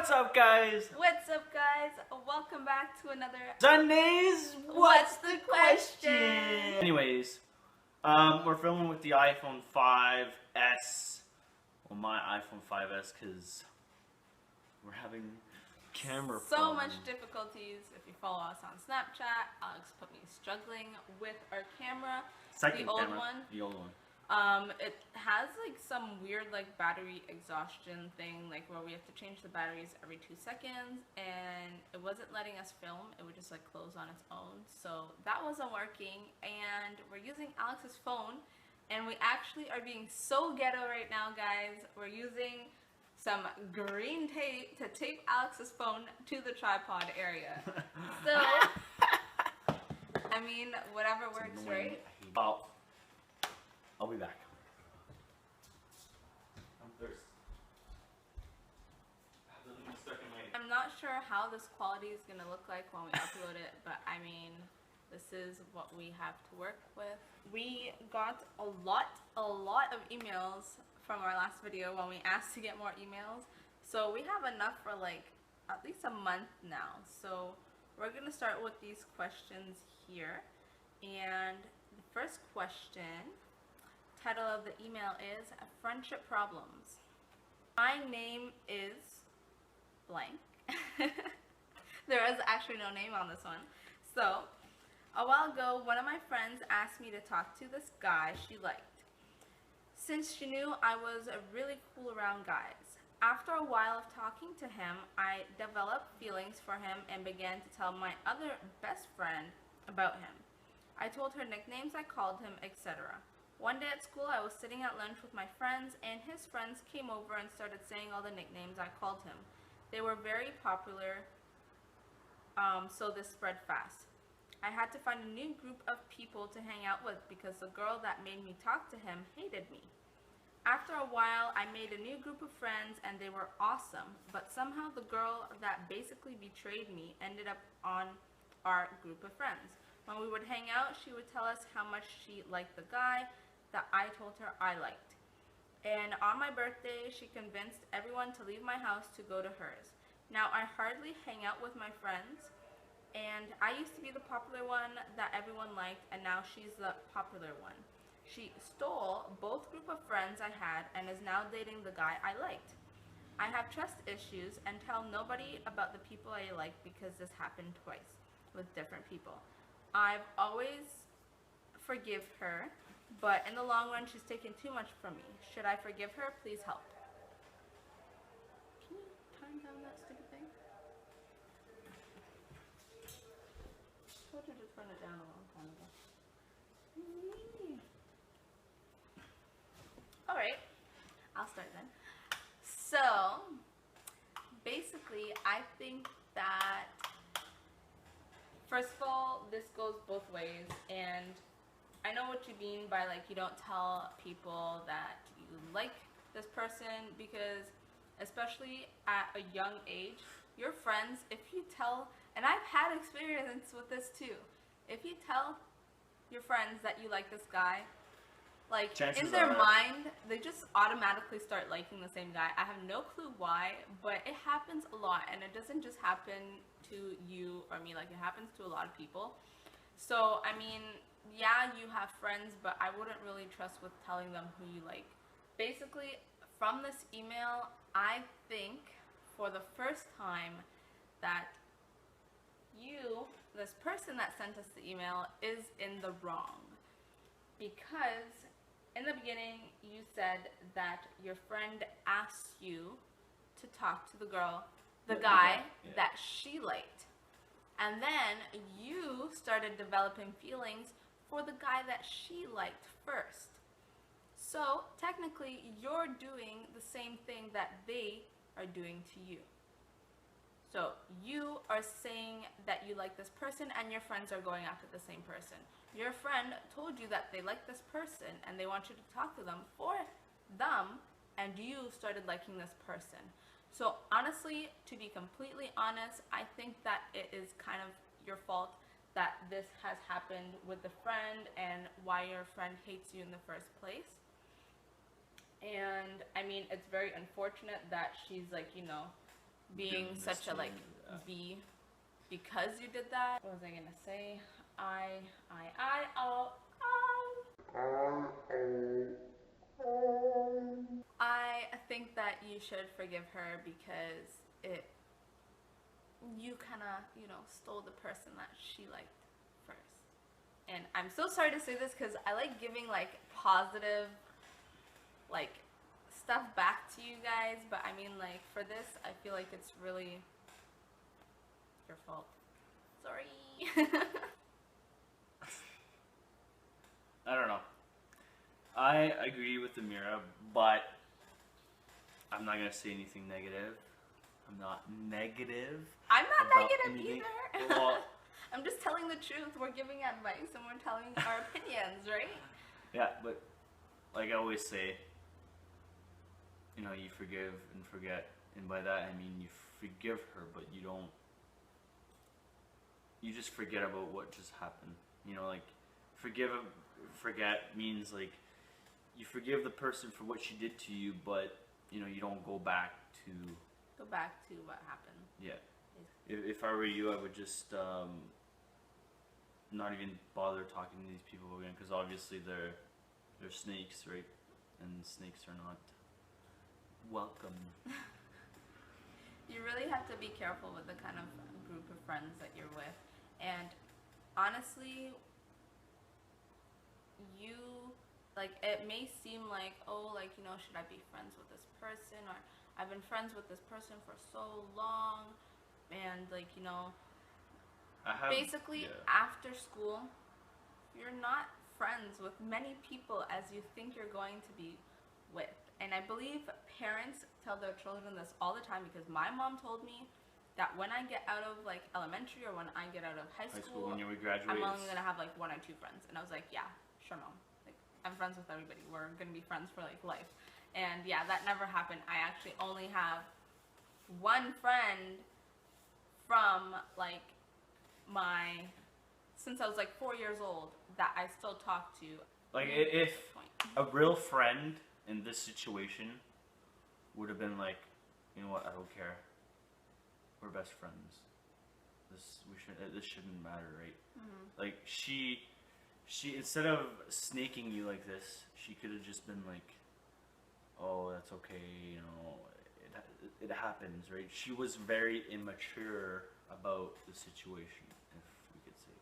What's up, guys? What's up, guys? Welcome back to another Sundays. What's the question? Anyways, we're filming with the iPhone 5S. Well, my iPhone 5S, because we're having camera so problem. much difficulties. If you follow us on Snapchat, Alex put me struggling with our camera. Second the old camera. one. The old one. It has like some weird like battery exhaustion thing, like where we have to change the batteries every 2 seconds, and it wasn't letting us film. It would just like close on its own. So that wasn't working, and we're using Alex's phone, and we actually are being so ghetto right now, guys. We're using some green tape to tape Alex's phone to the tripod area. So I mean, whatever works, right? I'll be back. I'm thirsty. I'm not sure how this quality is going to look like when we upload it, but I mean, this is what we have to work with. We got a lot of emails from our last video when we asked to get more emails. So we have enough for like at least a month now. So we're going to start with these questions here. And the first question, title of the email is Friendship Problems. My name is blank. There is actually no name on this one. So, a while ago, one of my friends asked me to talk to this guy she liked, since she knew I was really cool around guys. After a while of talking to him, I developed feelings for him and began to tell my other best friend about him. I told her nicknames I called him, etc. One day at school, I was sitting at lunch with my friends, and his friends came over and started saying all the nicknames I called him. They were very popular, so this spread fast. I had to find a new group of people to hang out with because the girl that made me talk to him hated me. After a while, I made a new group of friends, and they were awesome, but somehow the girl that basically betrayed me ended up on our group of friends. When we would hang out, she would tell us how much she liked the guy that I told her I liked. And on my birthday, she convinced everyone to leave my house to go to hers. Now I hardly hang out with my friends, and I used to be the popular one that everyone liked, and now she's the popular one. She stole both group of friends I had and is now dating the guy I liked. I have trust issues and tell nobody about the people I like because this happened twice with different people. I've always forgive her, but in the long run, she's taken too much from me. Should I forgive her? Please help. Can you turn down that stupid thing? I told you to turn it down a long time ago. Alright, I'll start then. So, basically, I think that, first of all, this goes both ways, and I know what you mean by like you don't tell people that you like this person, because especially at a young age, your friends, if you tell, and I've had experience with this too, if you tell your friends that you like this guy, like in their mind, they just automatically start liking the same guy. I have no clue why, but it happens a lot, and it doesn't just happen to you or me, like it happens to a lot of people. So, I mean, yeah, you have friends, but I wouldn't really trust with telling them who you like. Basically, from this email, I think for the first time that this person that sent us the email, is in the wrong. Because in the beginning, you said that your friend asked you to talk to the girl, the guy that she liked. And then you started developing feelings for the guy that she liked first. So technically, you're doing the same thing that they are doing to you. So you are saying that you like this person, and your friends are going after the same person. Your friend told you that they like this person and they want you to talk to them for them, and you started liking this person. So honestly, to be completely honest, I think that it is kind of your fault that this has happened with the friend and why your friend hates you in the first place. And I mean, it's very unfortunate that she's like, you know, being doing this such a to like you. because you did that. What was I gonna say? I think that you should forgive her because you kind of, stole the person that she liked first. And I'm so sorry to say this because I like giving like positive like stuff back to you guys, but I mean like for this, I feel like it's really your fault. Sorry. I don't know. I agree with Amira, but I'm not gonna say anything negative. I'm not negative. I'm not about negative anything. either. Well, I'm just telling the truth. We're giving advice and we're telling our opinions, right? yeah, but like I always say, you forgive and forget, and by that I mean you forgive her, but you don't. You just forget about what just happened. Like forget means like you forgive the person for what she did to you, but you don't go back to what happened. Yeah. If I were you, I would just not even bother talking to these people again, because obviously they're snakes, right? And snakes are not welcome. You really have to be careful with the kind of group of friends that you're with. And honestly, it may seem like, should I be friends with this person? Or I've been friends with this person for so long, and basically after school, you're not friends with many people as you think you're going to be with. And I believe parents tell their children this all the time, because my mom told me that when I get out of like elementary or when I get out of high school, when you graduate, I'm only gonna have like 1 or 2 friends. And I was like, yeah, sure, mom. Like, I'm friends with everybody. We're gonna be friends for like life. And yeah, that never happened. I actually only have one friend from like since I was like 4 years old that I still talk to. Like if a real friend in this situation would have been like, you know what, I don't care. We're best friends. This shouldn't matter, right? Mm-hmm. Like she instead of snaking you like this, she could have just been like, oh, that's okay, it happens, right? She was very immature about the situation, if we could say,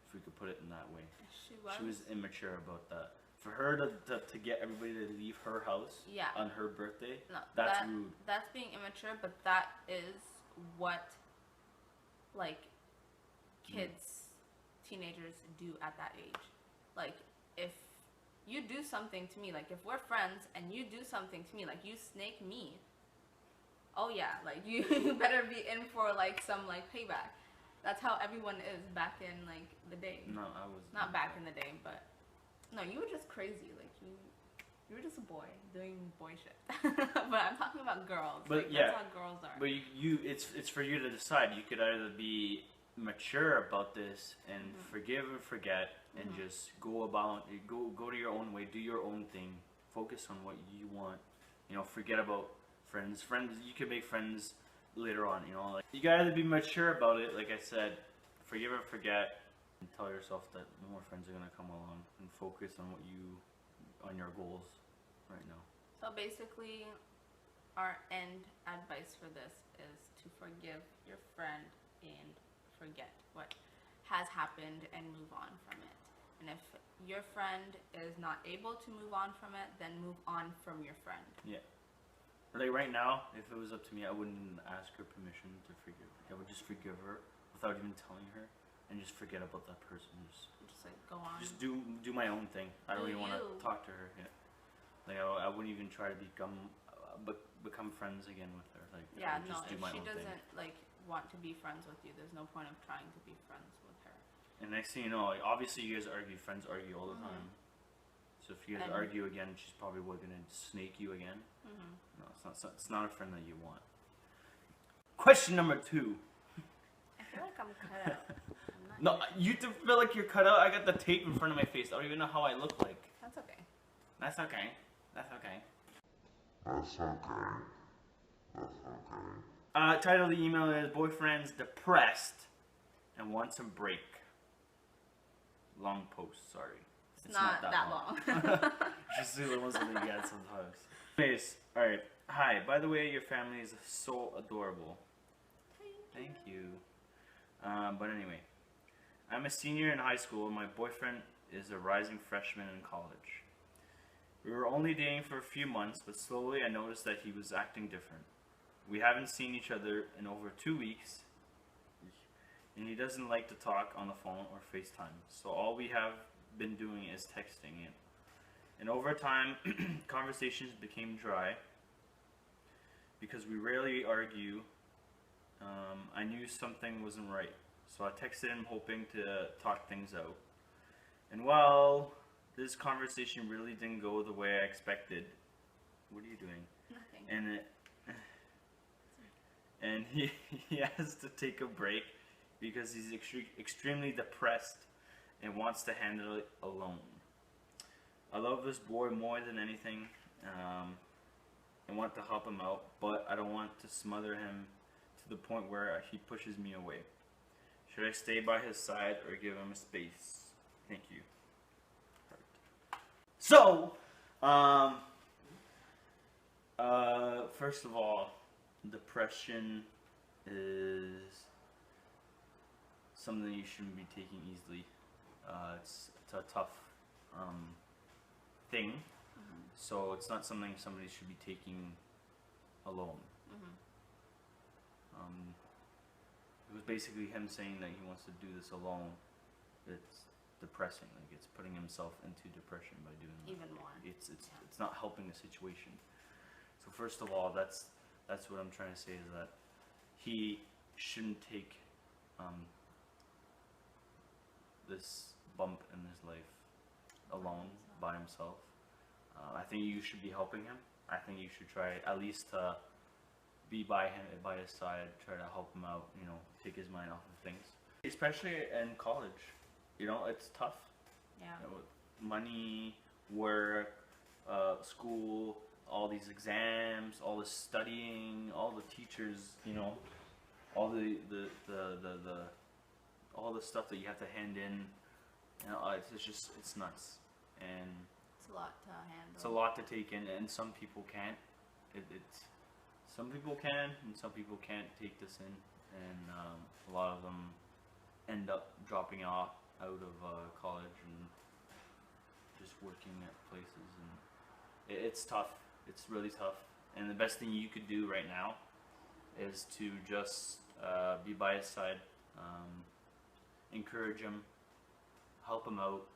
if we could put it in that way. She was immature about that. For her to get everybody to leave her house on her birthday, that's rude. That's being immature, but that is what like kids, teenagers do at that age. Like if you do something to me, like if we're friends and you do something to me, like you snake me, oh yeah, like you better be in for like some like payback. That's how everyone is back in like the day. No, I was not back in the day, but no, you were just crazy. Like you were just a boy doing boy shit. But I'm talking about girls. But like, yeah, that's how girls are. But it's for you to decide. You could either be mature about this and forgive and forget, and just go to your own way, do your own thing, focus on what you want. Forget about friends. You can make friends later on. Like you gotta be mature about it. Like I said, forgive and forget, and tell yourself that more friends are gonna come along, and focus on on your goals right now. So basically, our end advice for this is to forgive your friend and forget what has happened and move on from it. And if your friend is not able to move on from it, then move on from your friend. Yeah. Like right now, if it was up to me, I wouldn't ask her permission to forgive her. I would just forgive her without even telling her, and just forget about that person. Just like go on. Just do my own thing. I don't even want to talk to her. Yeah. Like I wouldn't even try to become friends again with her. Like yeah, no. If she doesn't like want to be friends with you, there's no point of trying to be friends with her. And next thing you know, like obviously you guys argue. Friends argue all the time. So if you guys argue again, she's probably gonna snake you again. No, it's not a friend that you want. Question number 2. I feel like I'm cut out. No, you feel like you're cut out. I got the tape in front of my face. I don't even know how I look like. That's okay. That's okay. That's okay. That's okay. That's okay. Title of the email is Boyfriend's Depressed and Wants a Break. Long post, sorry. It's not that long. Just do the ones that you get sometimes. Anyways, alright. Hi, by the way, your family is so adorable. Thank you. But anyway, I'm a senior in high school and my boyfriend is a rising freshman in college. We were only dating for a few months, but slowly I noticed that he was acting different. We haven't seen each other in over 2 weeks, and he doesn't like to talk on the phone or FaceTime, so all we have been doing is texting him. And over time, conversations became dry because we rarely argue. I knew something wasn't right, so I texted him hoping to talk things out. And while this conversation really didn't go the way I expected, what are you doing? Nothing. And he has to take a break because he's extremely depressed and wants to handle it alone. I love this boy more than anything and want to help him out, but I don't want to smother him to the point where he pushes me away. Should I stay by his side or give him a space? Thank you. So, first of all, depression is something you shouldn't be taking easily. It's a tough thing, so it's not something somebody should be taking alone. It was basically him saying that he wants to do this alone. It's depressing. Like, it's putting himself into depression by doing that. Even more. It's not helping the situation. So first of all, that's what I'm trying to say, is that he shouldn't take this bump in his life alone by himself. I think you should be helping him. I think you should try at least to be by his side, try to help him out, you know, take his mind off of things. Especially in college, you know, it's tough. Yeah. You know, money, work, school, all these exams, all the studying, all the teachers, you know, all the all the stuff that you have to hand in, you know, it's nuts, and it's a lot to handle. It's a lot to take in, and some people can't. Some people can, and some people can't take this in, and a lot of them end up dropping off out of college and just working at places, and it's tough. It's really tough, and the best thing you could do right now is to just be by his side, encourage him, help him out,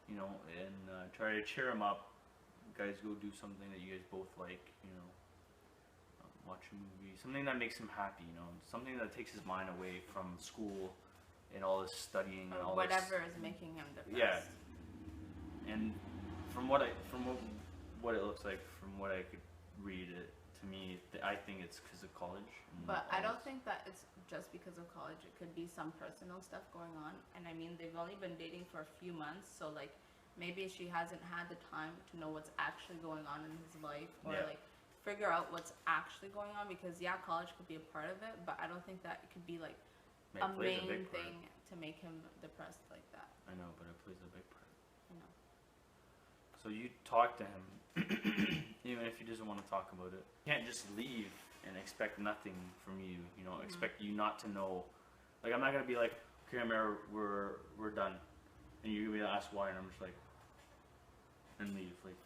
you know, and try to cheer him up. You guys go do something that you guys both like, you know, watch a movie, something that makes him happy, you know, something that takes his mind away from school and all this studying and all whatever is making him depressed. Yeah, and from what it looks like, from what I could read, it to me, I think it's because of college. But I don't think that it's just because of college. It could be some personal stuff going on. And I mean, they've only been dating for a few months, so like maybe she hasn't had the time to know what's actually going on in his life, or like figure out what's actually going on. Because yeah, college could be a part of it, but I don't think that it could be like a main thing to make him depressed like that. I know, but it plays a big part. I know. So you talk to him, even if he doesn't want to talk about it. You can't just leave and expect nothing from you. You know, expect you not to know. Like, I'm not gonna be like, okay, Amara, we're done, and you're gonna be asked why, and I'm just like, and leave. Like,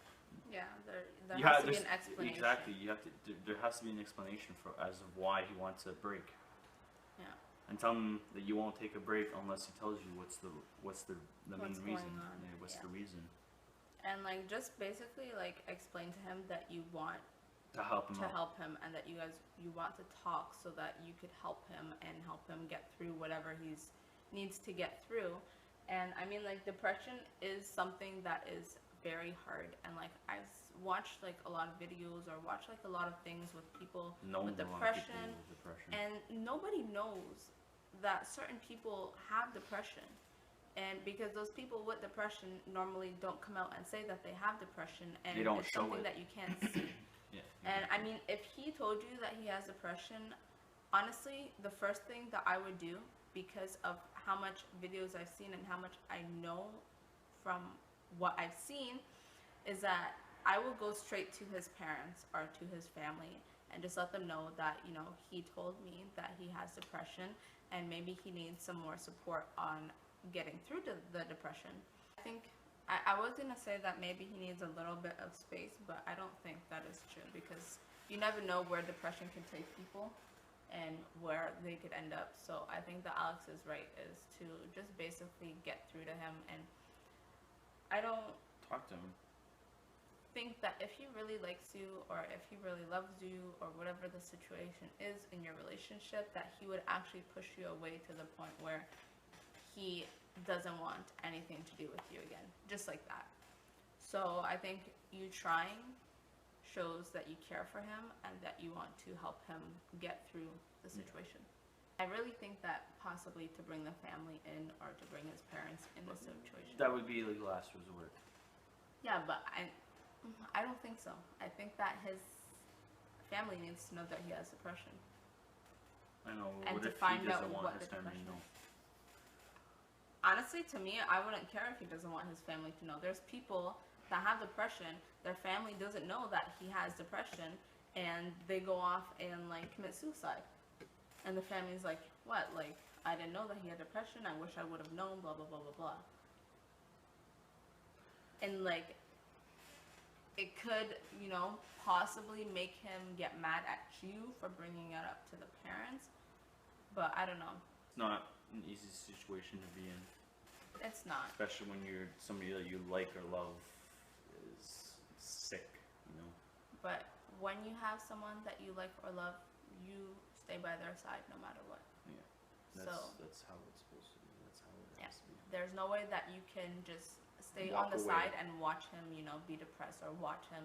yeah, there has to be an explanation. Exactly, you have to. There has to be an explanation for as of why he wants a break. Yeah. And tell him that you won't take a break unless he tells you what's the main reason. What's the reason? And like, just basically like explain to him that you want to help him and that you want to talk so that you could help him and help him get through whatever he's needs to get through. And I mean, like, depression is something that is very hard, and like I've watched like a lot of videos or watched like a lot of things with people with depression, and nobody knows that certain people have depression. And because those people with depression normally don't come out and say that they have depression, and they don't it's show something it. that you can't see. Yeah. And I mean, if he told you that he has depression, honestly, the first thing that I would do, because of how much videos I've seen and how much I know from what I've seen, is that I will go straight to his parents or to his family and just let them know that, you know, he told me that he has depression and maybe he needs some more support on getting through to the depression. I think I was going to say that maybe he needs a little bit of space, but I don't think that is true, because you never know where depression can take people and where they could end up. So I think that Alex is right, is to just basically get through to him. And I don't talk to him. Think that if he really likes you, or if he really loves you, or whatever the situation is in your relationship, that he would actually push you away to the point where he doesn't want anything to do with you again, just like that. So I think you trying shows that you care for him and that you want to help him get through the situation. I really think that possibly to bring the family in, or to bring his parents in this situation. That would be like last resort. Yeah, but I don't think so. I think that his family needs to know that he has depression. I know. And what to if find he out doesn't want what his the family to depression know? is. Honestly, to me, I wouldn't care if he doesn't want his family to know. There's people that have depression, their family doesn't know that he has depression, and they go off and like commit suicide. And the family's like, what? Like, I didn't know that he had depression. I wish I would have known, blah, blah, blah, blah, blah. And like, it could, you know, possibly make him get mad at you for bringing it up to the parents. But I don't know. It's not an easy situation to be in. It's not. Especially when you're somebody that you like or love is sick, you know. But when you have someone that you like or love, you stay by their side no matter what. Yeah. That's how it's supposed to be. That's how it has to be. There's no way that you can just stay Walk on the away. side and watch him, you know, be depressed, or watch him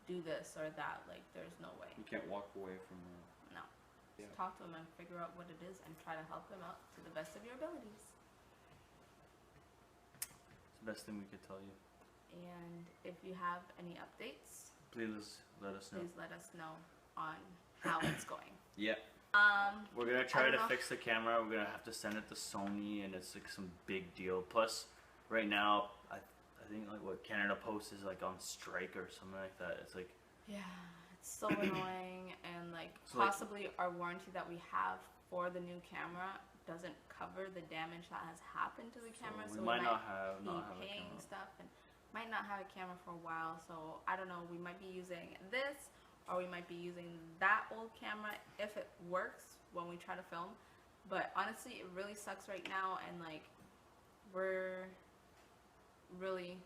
do this or that. Like, there's no way. You can't walk away from that. No. Yeah. Just talk to him and figure out what it is and try to help him out to the best of your abilities. It's the best thing we could tell you. And if you have any updates, Please let us know. please let us know on how it's going. Yeah. We're gonna try to fix the camera. We're gonna have to send it to Sony, and it's like some big deal. Plus, right now, I think like what Canada Post is like on strike or something like that. It's like, yeah, it's so annoying, and like So, like- possibly our warranty that we have for the new camera doesn't cover the damage that has happened to the camera. we So might we not might have be a paying camera. stuff and might not have a camera for a while. So I don't know. We might be using this, or we might be using that old camera if it works when we try to film. But honestly, it really sucks right now, and like we're really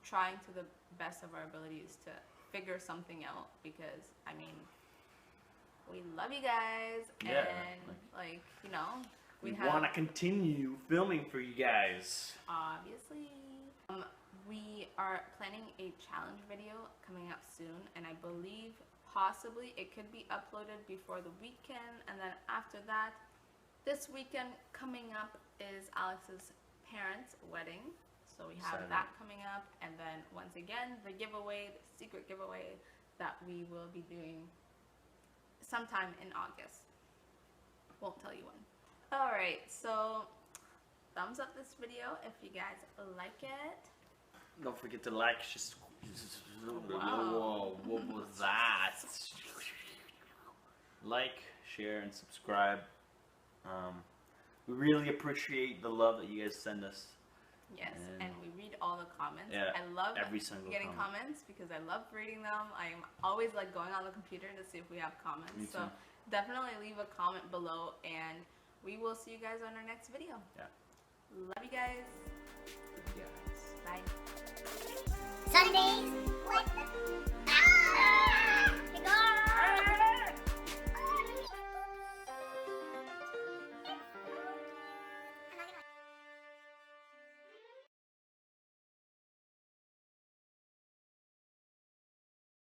trying to the best of our abilities to figure something out, because I mean, we love you guys, Yeah, and like, you know, We have want to continue filming for you guys. obviously. We are planning a challenge video coming up soon, and I believe possibly it could be uploaded before the weekend. And then after that, this weekend coming up is Alex's parents' wedding, so we have Excited. that coming up. And then once again, the giveaway, the secret giveaway that we will be doing sometime in August. Won't tell you when. Alright, so thumbs up this video if you guys like it. Don't forget to like. Wow. Whoa, what was that? Like, share, and subscribe. We really appreciate the love that you guys send us. Yes, and we read all the comments. Yeah, I love every single getting comment. comments, because I love reading them. I'm always like going on the computer to see if we have comments. Me So too. definitely leave a comment below, and we will see you guys on our next video. Yeah. Love you guys. Yes. Bye. Sundays, what the?